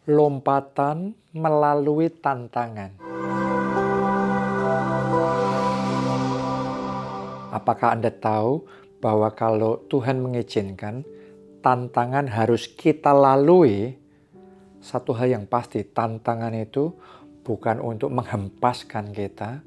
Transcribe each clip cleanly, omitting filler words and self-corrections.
Lompatan melalui tantangan. Apakah Anda tahu bahwa kalau Tuhan mengizinkan tantangan harus kita lalui? Satu hal yang pasti, tantangan itu bukan untuk menghempaskan kita,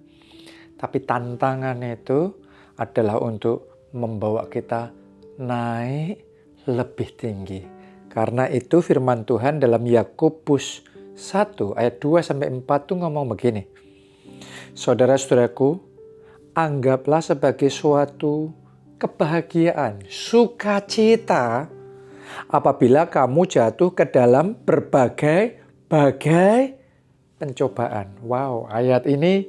tapi tantangan itu adalah untuk membawa kita naik lebih tinggi. Karena itu firman Tuhan dalam Yakobus 1 ayat 2-4 tuh ngomong begini. Saudara-saudaraku, anggaplah sebagai suatu kebahagiaan, sukacita apabila kamu jatuh ke dalam berbagai pencobaan. Wow, ayat ini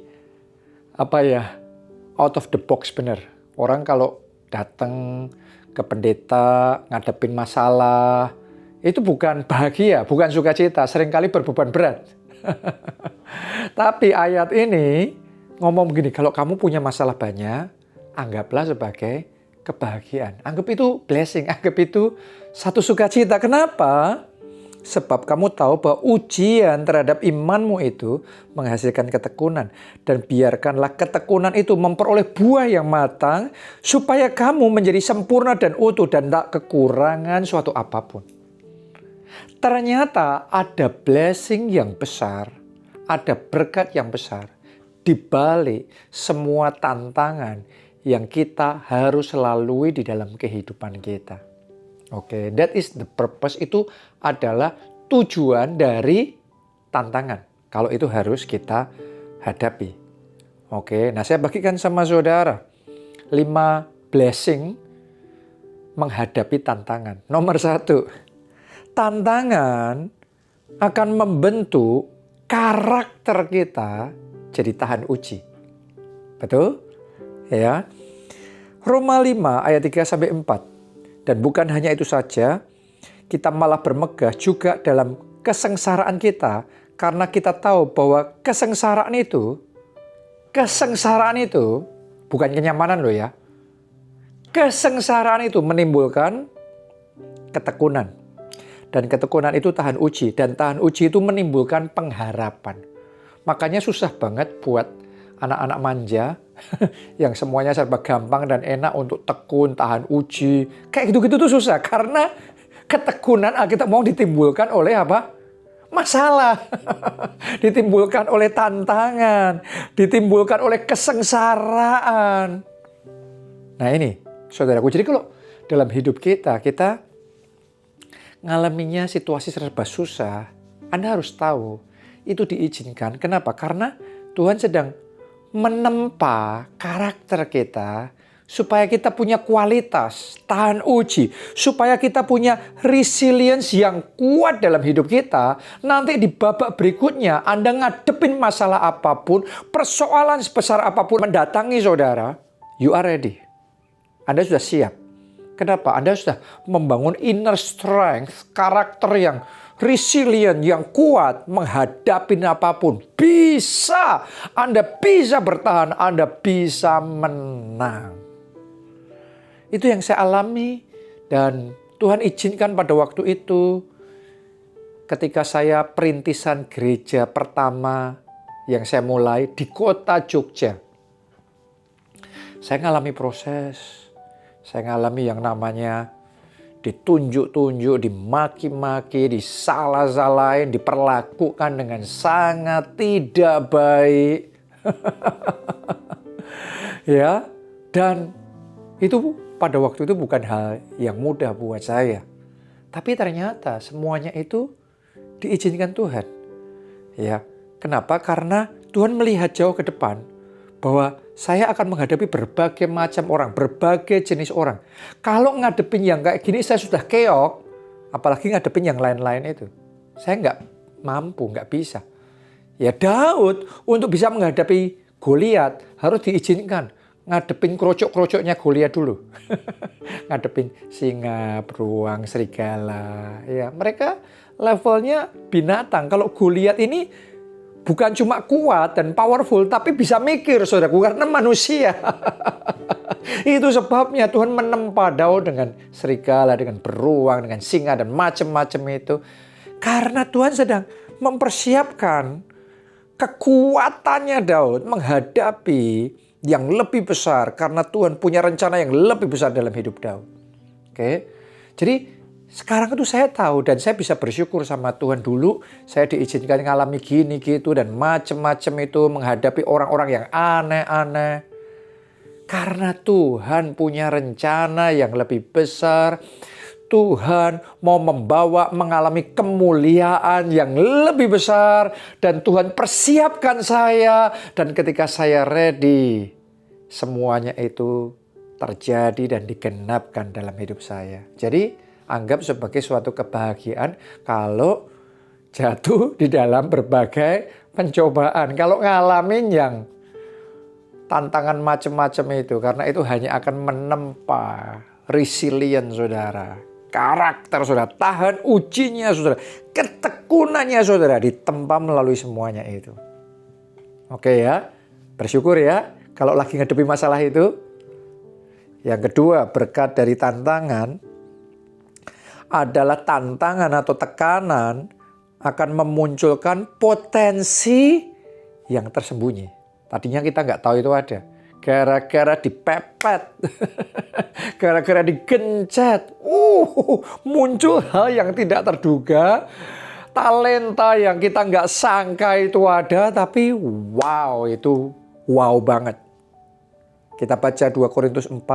out of the box bener. Orang kalau datang ke pendeta ngadepin masalah, itu bukan bahagia, bukan sukacita, seringkali berbeban berat. Tapi ayat ini ngomong begini, kalau kamu punya masalah banyak, anggaplah sebagai kebahagiaan. Anggap itu blessing, anggap itu satu sukacita. Kenapa? Sebab kamu tahu bahwa ujian terhadap imanmu itu menghasilkan ketekunan. Dan biarkanlah ketekunan itu memperoleh buah yang matang, supaya kamu menjadi sempurna dan utuh dan tak kekurangan suatu apapun. Ternyata ada blessing yang besar, ada berkat yang besar di balik semua tantangan yang kita harus lalui di dalam kehidupan kita. Oke, that is the purpose, itu adalah tujuan dari tantangan. Kalau itu harus kita hadapi. Oke, nah saya bagikan sama saudara 5 blessing menghadapi tantangan. Nomor 1, tantangan akan membentuk karakter kita jadi tahan uji. Betul? Ya. Roma 5 ayat 3-4. Dan bukan hanya itu saja, kita malah bermegah juga dalam kesengsaraan kita, karena kita tahu bahwa kesengsaraan itu bukan kenyamanan loh ya. Kesengsaraan itu menimbulkan ketekunan. Dan ketekunan itu tahan uji, dan tahan uji itu menimbulkan pengharapan. Makanya susah banget buat anak-anak manja yang semuanya serba gampang dan enak untuk tekun, tahan uji. Kayak gitu-gitu tuh susah. Karena ketekunan kita mau ditimbulkan oleh apa? Masalah. Ditimbulkan oleh tantangan. Ditimbulkan oleh kesengsaraan. Nah ini, saudaraku. Jadi kalau dalam hidup kita ngalaminya situasi serba susah, Anda harus tahu itu diizinkan. Kenapa? Karena Tuhan sedang menempa karakter kita supaya kita punya kualitas tahan uji, supaya kita punya resilience yang kuat dalam hidup kita. Nanti di babak berikutnya Anda ngadepin masalah apapun, persoalan sebesar apapun mendatangi saudara, you are ready. Anda sudah siap. Kenapa? Anda sudah membangun inner strength, karakter yang resilient, yang kuat menghadapi apapun. Bisa. Anda bisa bertahan. Anda bisa menang. Itu yang saya alami. Dan Tuhan izinkan pada waktu itu, ketika saya perintisan gereja pertama yang saya mulai di kota Jogja. Saya ngalami proses. Saya ngalami yang namanya ditunjuk-tunjuk, dimaki-maki, disalah-salahin, diperlakukan dengan sangat tidak baik. Ya, dan itu pada waktu itu bukan hal yang mudah buat saya. Tapi ternyata semuanya itu diizinkan Tuhan. Ya, kenapa? Karena Tuhan melihat jauh ke depan bahwa saya akan menghadapi berbagai macam orang, berbagai jenis orang. Kalau ngadepin yang kayak gini saya sudah keok, apalagi ngadepin yang lain-lain itu. Saya nggak mampu, nggak bisa. Ya Daud untuk bisa menghadapi Goliat harus diizinkan ngadepin krocok-krocoknya Goliat dulu. Ngadepin singa, beruang, serigala. Ya, mereka levelnya binatang. Kalau Goliat ini bukan cuma kuat dan powerful, tapi bisa mikir, saudaraku, karena manusia. Itu sebabnya Tuhan menempa Daud dengan serigala, dengan beruang, dengan singa, dan macam-macam itu. Karena Tuhan sedang mempersiapkan kekuatannya Daud menghadapi yang lebih besar. Karena Tuhan punya rencana yang lebih besar dalam hidup Daud. Oke. Jadi sekarang itu saya tahu dan saya bisa bersyukur sama Tuhan. Dulu saya diizinkan ngalami gini gitu dan macem-macem itu, menghadapi orang-orang yang aneh-aneh. Karena Tuhan punya rencana yang lebih besar. Tuhan mau membawa mengalami kemuliaan yang lebih besar. Dan Tuhan persiapkan saya. Dan ketika saya ready, semuanya itu terjadi dan digenapkan dalam hidup saya. Jadi anggap sebagai suatu kebahagiaan kalau jatuh di dalam berbagai pencobaan. Kalau ngalamin yang tantangan macam-macam itu, karena itu hanya akan menempa resilient saudara. Karakter saudara, tahan ujinya saudara, ketekunannya saudara ditempa melalui semuanya itu. Oke ya, bersyukur ya kalau lagi ngadepi masalah itu. Yang kedua, berkat dari tantangan adalah tantangan atau tekanan akan memunculkan potensi yang tersembunyi. Tadinya kita nggak tahu itu ada. Gara-gara dipepet, gara-gara digencet, muncul hal yang tidak terduga. Talenta yang kita nggak sangka itu ada, tapi wow, itu wow banget. Kita baca 2 Korintus 4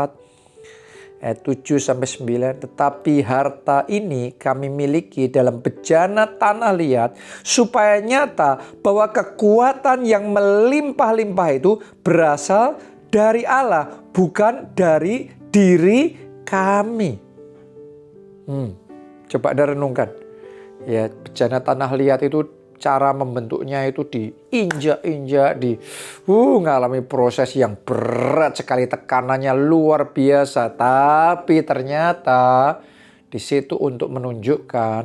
ayat 7-9. Tetapi harta ini kami miliki dalam bejana tanah liat, supaya nyata bahwa kekuatan yang melimpah-limpah itu berasal dari Allah, bukan dari diri kami. Coba Anda renungkan. Ya, bejana tanah liat itu cara membentuknya itu diinjak-injak, ngalami proses yang berat sekali, tekanannya luar biasa. Tapi ternyata di situ untuk menunjukkan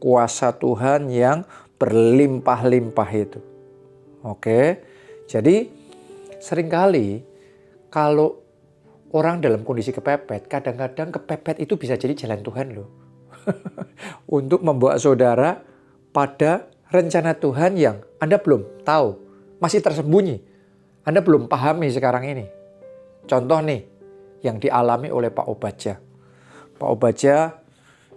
kuasa Tuhan yang berlimpah-limpah itu. Oke, jadi seringkali kalau orang dalam kondisi kepepet, kadang-kadang kepepet itu bisa jadi jalan Tuhan loh. Untuk membawa saudara pada rencana Tuhan yang Anda belum tahu, masih tersembunyi. Anda belum pahami sekarang ini. Contoh nih, yang dialami oleh Pak Obadja. Pak Obadja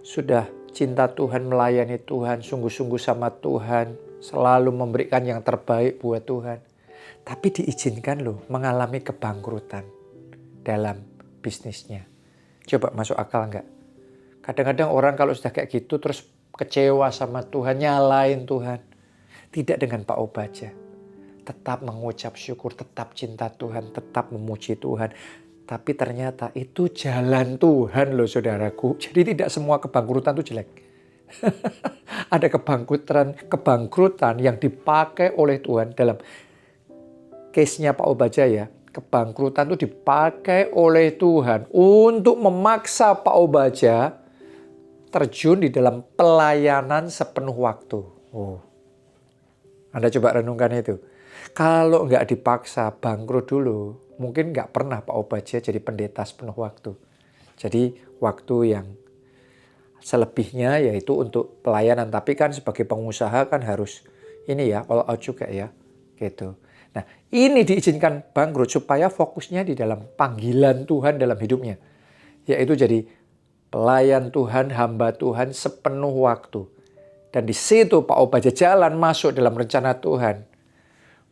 sudah cinta Tuhan, melayani Tuhan, sungguh-sungguh sama Tuhan, selalu memberikan yang terbaik buat Tuhan. Tapi diizinkan loh mengalami kebangkrutan dalam bisnisnya. Coba masuk akal nggak? Kadang-kadang orang kalau sudah kayak gitu terus kecewa sama Tuhan, nyalain Tuhan. Tidak dengan Pak Obadja. Tetap mengucap syukur, tetap cinta Tuhan, tetap memuji Tuhan. Tapi ternyata itu jalan Tuhan loh saudaraku. Jadi tidak semua kebangkrutan itu jelek. Ada kebangkrutan yang dipakai oleh Tuhan dalam case-nya Pak Obadja ya. Kebangkrutan itu dipakai oleh Tuhan untuk memaksa Pak Obadja terjun di dalam pelayanan sepenuh waktu. Anda coba renungkan itu. Kalau nggak dipaksa bangkrut dulu, mungkin nggak pernah Pak Obadja jadi pendeta sepenuh waktu. Jadi waktu yang selebihnya yaitu untuk pelayanan. Tapi kan sebagai pengusaha kan harus ini ya, all out juga ya. Gitu. Nah ini diizinkan bangkrut supaya fokusnya di dalam panggilan Tuhan dalam hidupnya. Yaitu jadi pelayan Tuhan, hamba Tuhan sepenuh waktu. Dan di situ Pak Obadja jalan masuk dalam rencana Tuhan.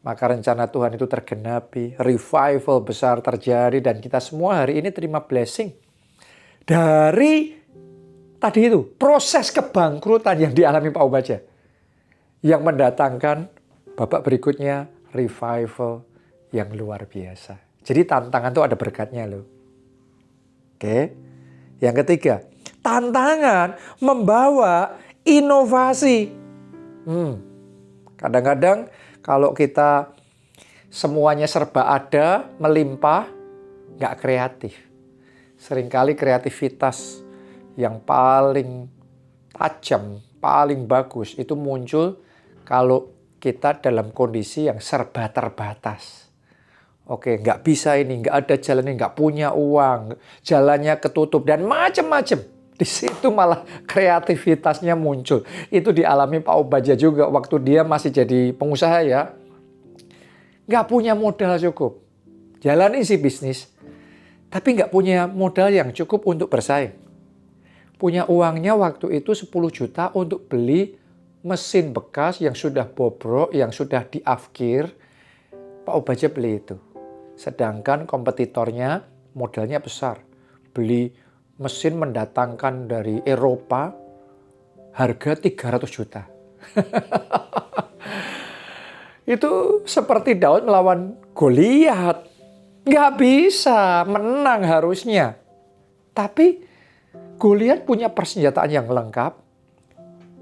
Maka rencana Tuhan itu tergenapi, revival besar terjadi dan kita semua hari ini terima blessing. Dari tadi itu, proses kebangkrutan yang dialami Pak Obadja. Yang mendatangkan babak berikutnya revival yang luar biasa. Jadi tantangan itu ada berkatnya loh. Oke. Yang ketiga, tantangan membawa inovasi. Kadang-kadang kalau kita semuanya serba ada, melimpah, nggak kreatif. Seringkali kreativitas yang paling tajam, paling bagus itu muncul kalau kita dalam kondisi yang serba terbatas. Oke, nggak bisa ini, nggak ada jalan ini, nggak punya uang, jalannya ketutup, dan macam-macam. Di situ malah kreativitasnya muncul. Itu dialami Pak Obadja juga waktu dia masih jadi pengusaha ya. Nggak punya modal cukup. Jalani sih bisnis, tapi nggak punya modal yang cukup untuk bersaing. Punya uangnya waktu itu 10 juta untuk beli mesin bekas yang sudah bobrok, yang sudah diafkir. Pak Obadja beli itu. Sedangkan kompetitornya modalnya besar. Beli mesin mendatangkan dari Eropa harga 300 juta. Itu seperti Daud melawan Goliat. Nggak bisa menang harusnya. Tapi Goliat punya persenjataan yang lengkap.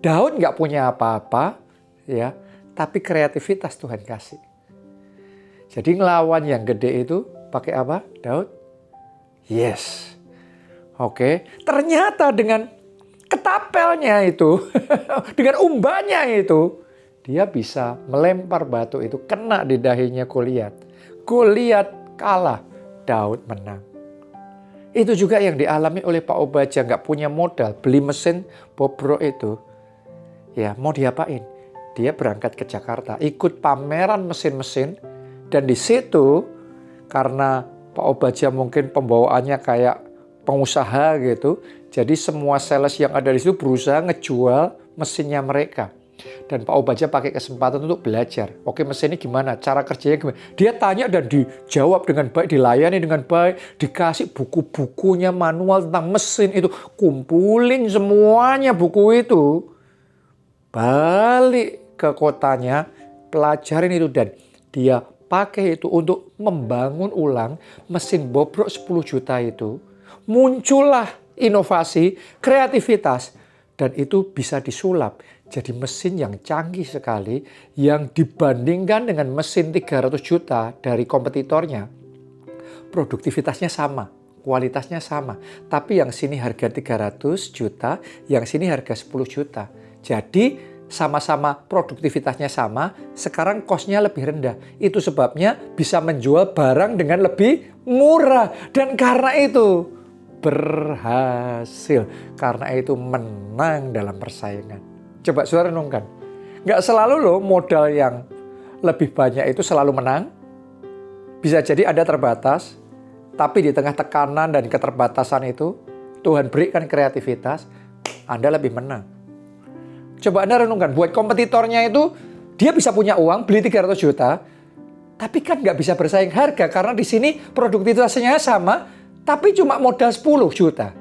Daud nggak punya apa-apa, ya. Tapi kreativitas Tuhan kasih. Jadi ngelawan yang gede itu pakai apa, Daud? Yes. Oke, ternyata dengan ketapelnya itu, dengan umbannya itu, dia bisa melempar batu itu kena di dahinya Goliat. Goliat kalah, Daud menang. Itu juga yang dialami oleh Pak Obadja, nggak punya modal, beli mesin bobrok itu. Ya, mau diapain? Dia berangkat ke Jakarta, ikut pameran mesin-mesin, dan di situ karena Pak Obadja mungkin pembawaannya kayak pengusaha gitu. Jadi semua sales yang ada di situ berusaha ngejual mesinnya mereka. Dan Pak Obadja pakai kesempatan untuk belajar. Oke, mesin ini gimana? Cara kerjanya gimana? Dia tanya dan dijawab dengan baik, dilayani dengan baik. Dikasih buku-bukunya, manual tentang mesin itu. Kumpulin semuanya buku itu. Balik ke kotanya, pelajarin itu. Dan dia pakai itu untuk membangun ulang mesin bobrok 10 juta itu. Muncullah inovasi, kreativitas, dan itu bisa disulap jadi mesin yang canggih sekali yang dibandingkan dengan mesin 300 juta dari kompetitornya. Produktivitasnya sama, kualitasnya sama, tapi yang sini harga 300 juta, yang sini harga 10 juta. Jadi sama-sama produktivitasnya sama, sekarang cost-nya lebih rendah. Itu sebabnya bisa menjual barang dengan lebih murah. Dan karena itu berhasil. Karena itu menang dalam persaingan. Coba saudara renungkan. Nggak selalu loh modal yang lebih banyak itu selalu menang. Bisa jadi Anda terbatas. Tapi di tengah tekanan dan keterbatasan itu, Tuhan berikan kreativitas, Anda lebih menang. Coba Anda renungkan, buat kompetitornya itu, dia bisa punya uang, beli 300 juta, tapi kan nggak bisa bersaing harga, karena di sini produktivitasnya sama, tapi cuma modal 10 juta.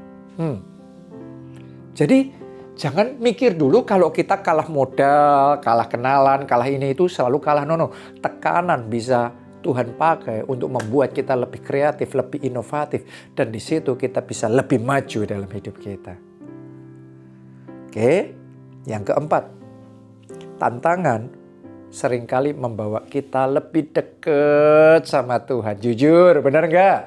Jadi jangan mikir dulu kalau kita kalah modal, kalah kenalan, kalah ini itu selalu kalah. No. Tekanan bisa Tuhan pakai untuk membuat kita lebih kreatif, lebih inovatif. Dan di situ kita bisa lebih maju dalam hidup kita. Oke, yang keempat. Tantangan seringkali membawa kita lebih dekat sama Tuhan. Jujur, benar nggak?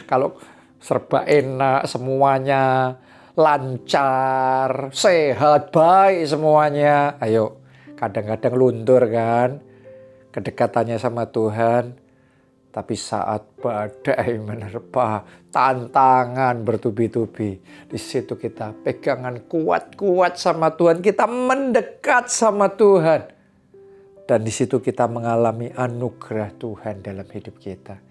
Kalau serba enak semuanya, lancar, sehat, baik semuanya. Ayo, kadang-kadang luntur kan kedekatannya sama Tuhan. Tapi saat badai menerpa, tantangan bertubi-tubi, di situ kita pegangan kuat-kuat sama Tuhan, kita mendekat sama Tuhan. Dan di situ kita mengalami anugerah Tuhan dalam hidup kita.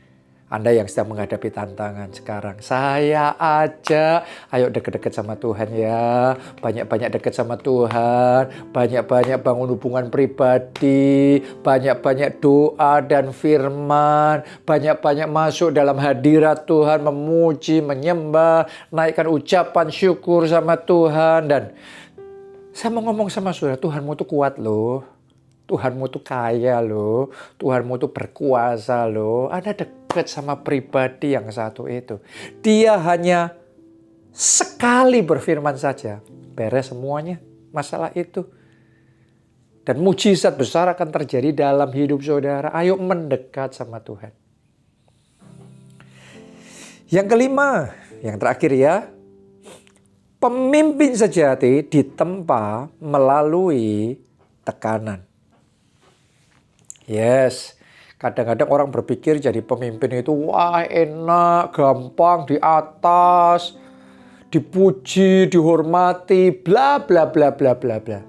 Anda yang sedang menghadapi tantangan sekarang, saya ajak, ayo deket-deket sama Tuhan ya. Banyak-banyak deket sama Tuhan, banyak-banyak bangun hubungan pribadi, banyak-banyak doa dan firman, banyak-banyak masuk dalam hadirat Tuhan, memuji, menyembah, naikkan ucapan syukur sama Tuhan. Dan saya mau ngomong sama saudara, Tuhanmu tuh kuat loh. Tuhanmu tuh kaya loh, Tuhanmu tuh berkuasa loh. Anda dekat sama pribadi yang satu itu. Dia hanya sekali berfirman saja, beres semuanya masalah itu. Dan mujizat besar akan terjadi dalam hidup saudara. Ayo mendekat sama Tuhan. Yang kelima, yang terakhir ya. Pemimpin sejati ditempa melalui tekanan. Yes, kadang-kadang orang berpikir jadi pemimpin itu wah enak, gampang, di atas. dipuji, dihormati, bla bla bla bla bla bla.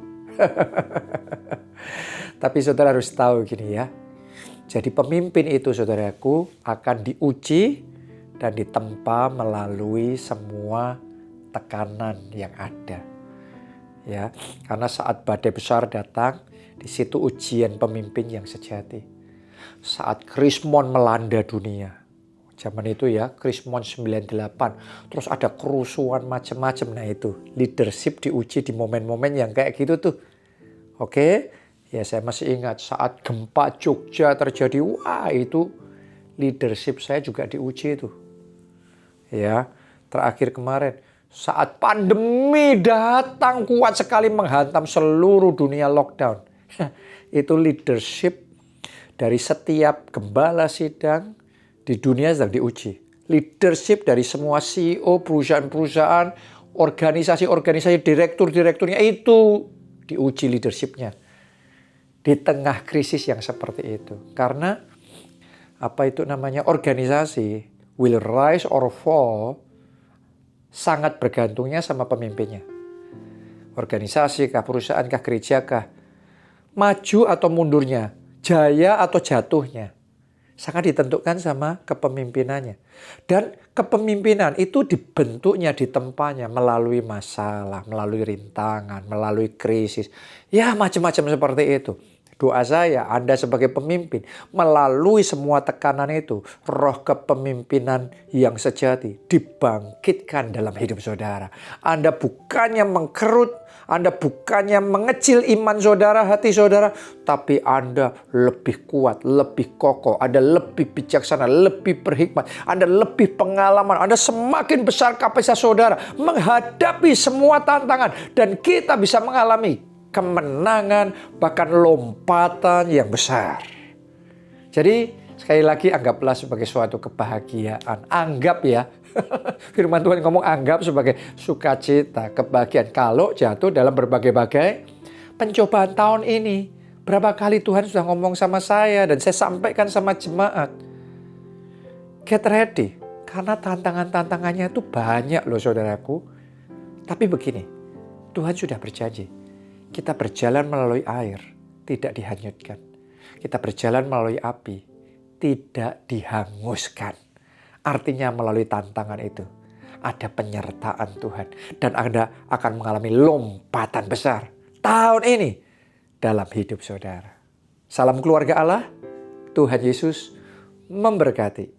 Tapi saudara harus tahu gini ya. Jadi pemimpin itu saudaraku akan diuji dan ditempa melalui semua tekanan yang ada. Ya, karena saat badai besar datang, di situ ujian pemimpin yang sejati. Saat krismon melanda dunia. Zaman itu ya, krismon 98. Terus ada kerusuhan macam-macam. Nah itu, leadership diuji di momen-momen yang kayak gitu tuh. Oke, ya saya masih ingat saat gempa Jogja terjadi. Wah itu leadership saya juga diuji itu. Ya, terakhir kemarin. Saat pandemi datang kuat sekali menghantam seluruh dunia lockdown. Itu leadership dari setiap gembala sidang di dunia sedang diuji. Leadership dari semua CEO, perusahaan-perusahaan, organisasi-organisasi, direktur-direkturnya itu diuji leadershipnya. Di tengah krisis yang seperti itu. Karena apa itu namanya organisasi will rise or fall sangat bergantungnya sama pemimpinnya. Organisasi kah, perusahaan kah, gereja kah, maju atau mundurnya, jaya atau jatuhnya, sangat ditentukan sama kepemimpinannya. Dan kepemimpinan itu dibentuknya, ditempanya melalui masalah, melalui rintangan, melalui krisis. Ya macam-macam seperti itu. Doa saya, Anda sebagai pemimpin, melalui semua tekanan itu, roh kepemimpinan yang sejati dibangkitkan dalam hidup saudara. Anda bukannya mengkerut, Anda bukannya mengecil iman saudara, hati saudara, tapi Anda lebih kuat, lebih kokoh, Anda lebih bijaksana, lebih berhikmat, Anda lebih pengalaman, Anda semakin besar kapasitas saudara menghadapi semua tantangan, dan kita bisa mengalami kemenangan, bahkan lompatan yang besar. Jadi sekali lagi anggaplah sebagai suatu kebahagiaan. Anggap ya, firman Tuhan ngomong anggap sebagai sukacita, kebahagiaan. Kalau jatuh dalam berbagai-bagai pencobaan tahun ini. Berapa kali Tuhan sudah ngomong sama saya dan saya sampaikan sama jemaat. Get ready, karena tantangan-tantangannya itu banyak loh saudaraku. Tapi begini, Tuhan sudah berjanji. Kita berjalan melalui air, tidak dihanyutkan. Kita berjalan melalui api, tidak dihanguskan. Artinya melalui tantangan itu, ada penyertaan Tuhan. Dan Anda akan mengalami lompatan besar tahun ini dalam hidup saudara. Salam keluarga Allah, Tuhan Yesus memberkati.